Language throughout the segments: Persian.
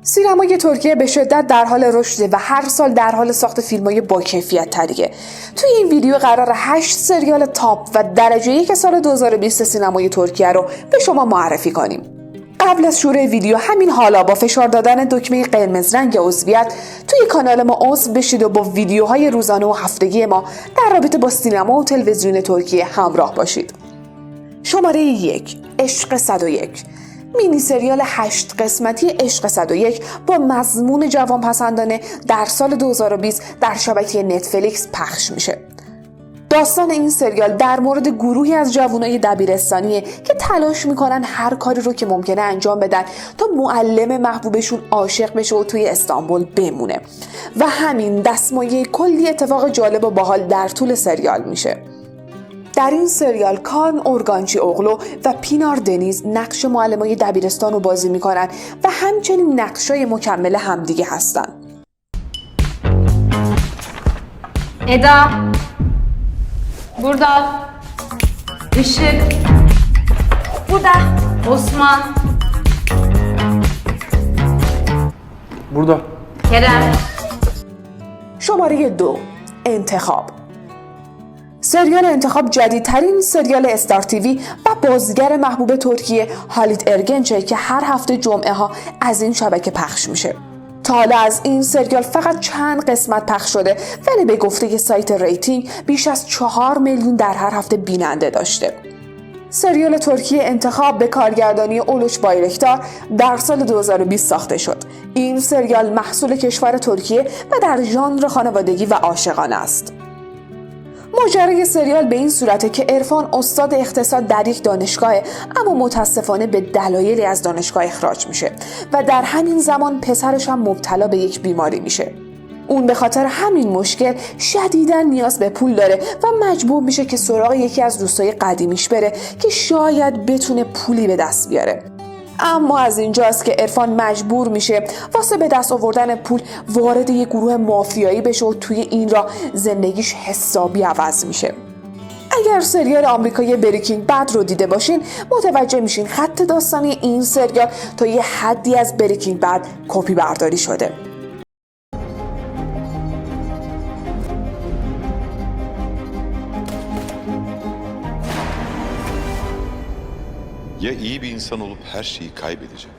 سینمای ترکیه به شدت در حال رشد و هر سال در حال ساخت فیلم‌های با کیفیت تریه. توی این ویدیو قرار 8 سریال تاپ و درجه 1 سال 2020 سینمای ترکیه رو به شما معرفی کنیم. قبل از شروع ویدیو همین حالا با فشار دادن دکمه قرمز رنگ عضویت توی کانال ما عضو بشید و با ویدیوهای روزانه و هفتگی ما در رابطه با سینما و تلویزیون ترکیه همراه باشید. شماره 1 عشق 101 مینی سریال 8 قسمتی عشق 101 با مضمون جوانپسندانه در سال 2020 در شبکه نتفلیکس پخش میشه. داستان این سریال در مورد گروهی از جوانای دبیرستانیه که تلاش میکنن هر کاری رو که ممکنه انجام بدن تا معلم محبوبشون عاشق بشه و توی استانبول بمونه و همین دستمایه کلی اتفاق جالب و باحال در طول سریال میشه. در این سریال کان اورگانچی اوغلو و پینار دنیز نقش معلمای دبیرستان رو بازی میکنن و همچنین نقشای مکمل همدیگه هستن. Eda, burada. Işık, burada. Osman, burada. Kerem. شماره 2 انتخاب سریال انتخاب جدیدترین سریال استار تیوی و بازیگر محبوب ترکیه هالیت ارگنچه که هر هفته جمعه ها از این شبکه پخش میشه. تا حالا از این سریال فقط چند قسمت پخش شده ولی به گفته سایت ریتینگ بیش از 4 میلیون در هر هفته بیننده داشته. سریال ترکیه انتخاب به کارگردانی اولوش بایرکتار در سال 2020 ساخته شد. این سریال محصول کشور ترکیه و در ژانر خانوادگی و عاشقانه است. ماجرای سریال به این صورته که عرفان استاد اقتصاد در یک دانشگاهه اما متاسفانه به دلایلی از دانشگاه اخراج میشه و در همین زمان پسرش هم مبتلا به یک بیماری میشه. اون به خاطر همین مشکل شدیداً نیاز به پول داره و مجبور میشه که سراغ یکی از دوستای قدیمیش بره که شاید بتونه پولی به دست بیاره. اما از اینجاست که عرفان مجبور میشه واسه به دست آوردن پول وارد یک گروه مافیایی بشه و توی این راه زندگیش حسابی عوض میشه. اگر سریال آمریکایی بریکینگ بد رو دیده باشین متوجه میشین خط داستانی این سریال تا یه حدی از بریکینگ بد کپی برداری شده. Ya iyi bir insan olup her şeyi kaybedeceğim.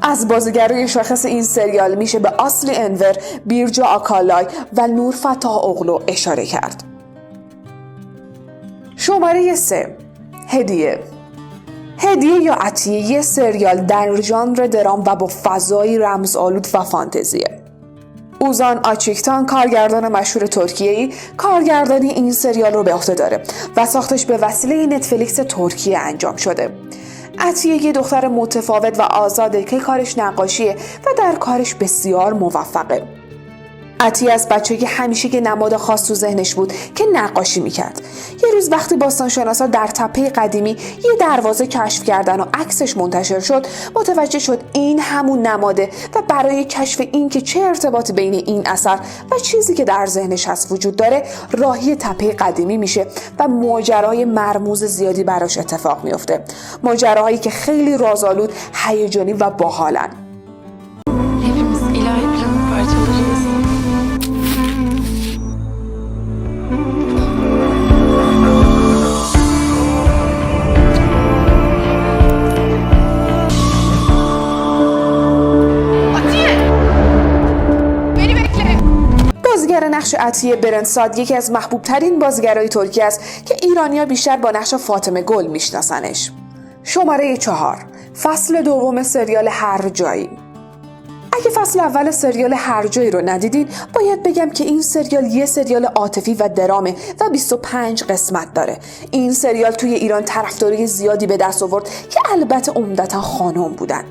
از بازیگرای شاخص این سریال میشه به آسلی انور، بیرجا آکالای و نور فتاح اوغلو اشاره کرد. شماره 3 هدیه یا عطیه یه سریال در ژانر درام و با فضایی رمزآلود و فانتزیه. اوزان آچیکتان کارگردان مشهور ترکیه‌ای کارگردانی این سریال رو به عهده داره و ساختش به وسیله نتفلیکس ترکیه انجام شده. عطیه یه دختر متفاوت و آزاده که کارش نقاشیه و در کارش بسیار موفقه. عطیه از بچگی همیشه که نماد خاص تو ذهنش بود که نقاشی میکرد. یه روز وقتی باستانشناسا در تپه قدیمی یه دروازه کشف کردن و عکسش منتشر شد متوجه شد این همون نماده و برای کشف این که چه ارتباطی بین این اثر و چیزی که در ذهنش هست وجود داره راهی تپه قدیمی میشه و ماجراهای مرموز زیادی براش اتفاق میفته. ماجراهایی که خیلی رازآلود، هیجانی و باحالن. Hepimiz ilahi planın parçalarıyız. بازیگر نقش عطیه برنساد یکی از محبوب ترین بازیگرای ترکیه است که ایرانی‌ها بیشتر با نقش فاطمه گل میشناسنش. شماره 4 فصل دوم سریال هر جایی. اگه فصل اول سریال هر جایی رو ندیدین باید بگم که این سریال یه سریال عاطفی و درامه و 25 قسمت داره. این سریال توی ایران طرفداری زیادی به دست آورد که البته عمدتاً خانم بودن.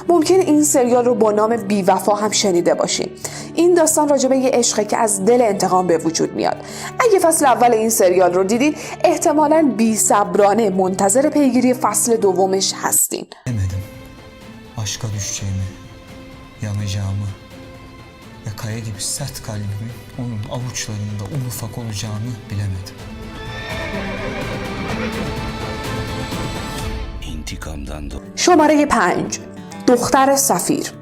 ممکن این سریال رو با نام بی‌وفا هم شنیده باشین. این داستان راجع به یه عشقه که از دل انتقام به وجود میاد. اگه فصل اول این سریال رو دیدین احتمالاً بی‌صبرانه منتظر پیگیری فصل دومش هستین. Demedim aşka düşeceğimi, yanacağımı ve kaya gibi sert kalbimin onun avuçlarında un ufak olacağını bilemedim. İntikamdan شماره 5 دختر سفیر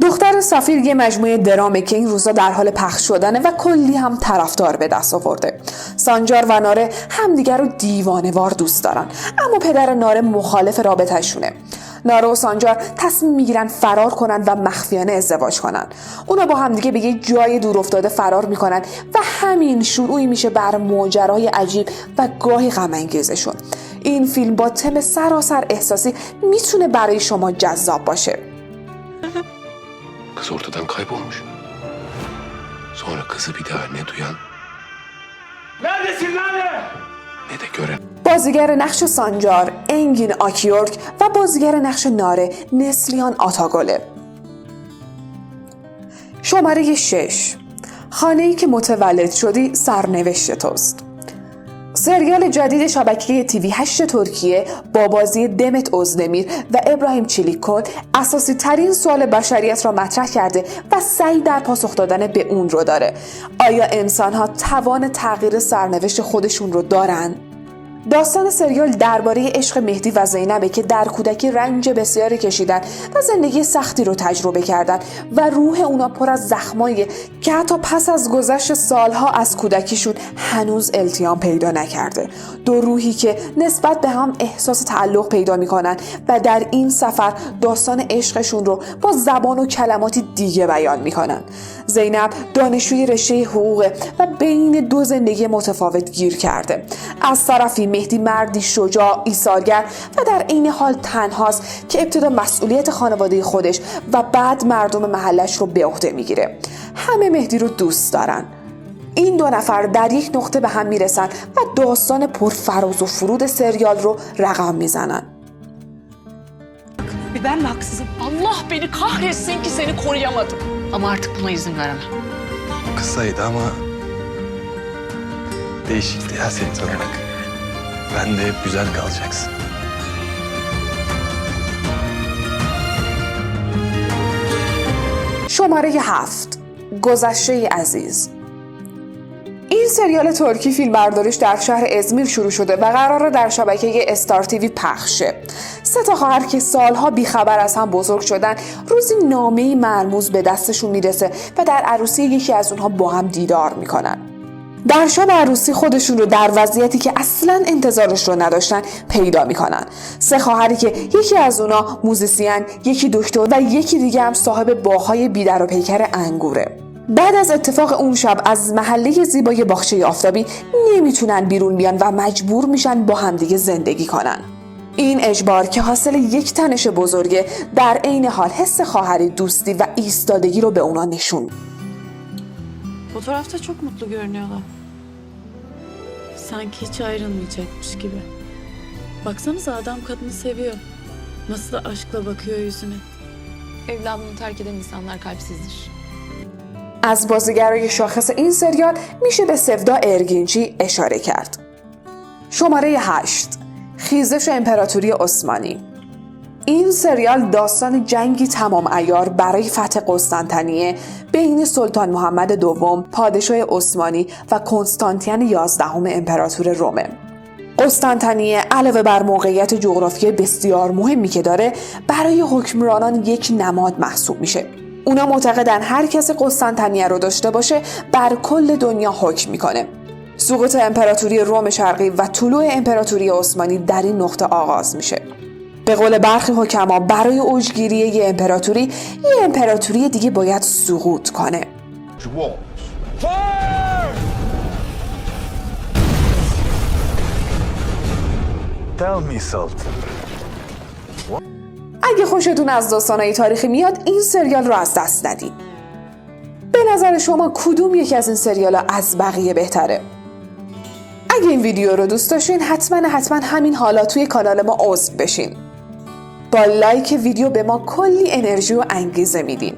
دختر سفیر یه مجموعه درامه که این روزا در حال پخش شدنه و کلی هم طرفدار به دست آورده. سانجار و ناره همدیگر رو دیوانه‌وار دوست دارن، اما پدر ناره مخالف رابطه‌شونه. ناره و سانجار تصمیم میگیرن فرار کنن و مخفیانه ازدواج کنن. اونا با همدیگه به یه جای دور افتاده فرار میکنن و همین شروعی میشه بر ماجرای عجیب و گاهی غم انگیزشون. این فیلم با تم سراسر eحساسی میتونه برای şoma جذاب başı. Kız ortadan kaybolmuş. Sonra kızı bir daha ne duyan ne de gören. بازیگر نقش سانجار انگین آکیورک و بازیگر نقش ناره نسلیان آتاگوله. شماره 6. خانه‌ای که متولد شدی سرنوشت توست. سریال جدید شبکه تیوی 8 ترکیه با بازی دمت اوزدمیر و ابراهیم چلیکون اساسی ترین سوال بشریت را مطرح کرده و سعی در پاسخ دادن به اون رو داره. آیا انسان‌ها توان تغییر سرنوشت خودشون رو دارن؟ داستان سریال درباره عشق مهدی و زینبه که در کودکی رنج بسیاری کشیدن و زندگی سختی رو تجربه کردن و روح اونا پر از زخمایی که حتی پس از گذشت سالها از کودکیشون هنوز التیام پیدا نکرده. دو روحی که نسبت به هم احساس تعلق پیدا میکنن و در این سفر داستان عشقشون رو با زبان و کلماتی دیگه بیان میکنن. زینب دانشجوی رشته حقوقه و بین دو زندگی متفاوت گیر کرده. از طرفی مهدی مردی شجاع، ایثارگر و در عین حال تنهاست که ابتدا مسئولیت خانواده خودش و بعد مردم محلش رو به عهده میگیره. همه مهدی رو دوست دارن. این دو نفر در یک nokta به هم میرسن و داستان پرفراز و فرود سریال رو رقم میزنن. Ben mi haksızım? Allah beni kahretsin ki seni koruyamadım. Ama artık buna izin veremem. Kısaydı ama değişikti ya seni tanımak. Ben de hep güzel kalacaksın. شماره 7. گذشته عزیز. این سریال ترکی فیلمبرداریش در شهر ازمیر شروع شده و قراره در شبکه استار تیوی پخش شه. 3 خواهر که سالها بیخبر از هم بزرگ شدن روزی نامه‌ای مرموز به دستشون میرسه و در عروسی یکی از اونها با هم دیدار میکنن. در شب عروسی خودشون رو در وضعیتی که اصلاً انتظارش رو نداشتن پیدا میکنن. 3 خواهری که یکی از اونا موزیسین، یکی دکتر و یکی دیگه هم صاحب باغ‌های بی‌در و پیکر انگوره. بعد از اتفاق اون شب از محله زیبای باغچه آفتابی نمیتونن بیرون بیان و مجبور میشن با همدیگه زندگی کنن. این اجبار که حاصل یک تنش بزرگه در عین حال حس خواهری دوستی و ایستادگی رو به اونا نشون. Fotoğrafta çok mutlu görünüyorlar. Sanki hiç ayrılmayacakmış gibi. Baksanıza adam kadını seviyor. Nasıl da aşkla bakıyor yüzüne. Evladını terk eden insanlar kalpsizdir. از بازیگرای شاخص این سریال میشه به سفدا ارگینچی اشاره کرد. شماره 8. خیزش امپراتوری عثمانی. این سریال داستان جنگی تمام عیار برای فتح قسطنطنیه بین سلطان محمد دوم پادشاه عثمانی و کنستانتین 11 امپراتور رومه. قسطنطنیه علاوه بر موقعیت جغرافیایی بسیار مهمی که داره برای حکمرانان یک نماد محسوب میشه. اونا معتقدن هر کس قسطنطنیه رو داشته باشه بر کل دنیا حکم میکنه. سقوط امپراتوری روم شرقی و طلوع امپراتوری عثمانی در این نقطه آغاز میشه. به قول برخی حکما برای اوجگیری یه امپراتوری دیگه باید سقوط کنه. Tell me something. اگه خوشتون از داستانهای تاریخی میاد این سریال رو از دست ندین. به نظر شما کدوم یکی از این سریال‌ها از بقیه بهتره؟ اگه این ویدیو رو دوست داشتین حتما همین حالا توی کانال ما عضو بشین. با لایک ویدیو به ما کلی انرژی و انگیزه میدین.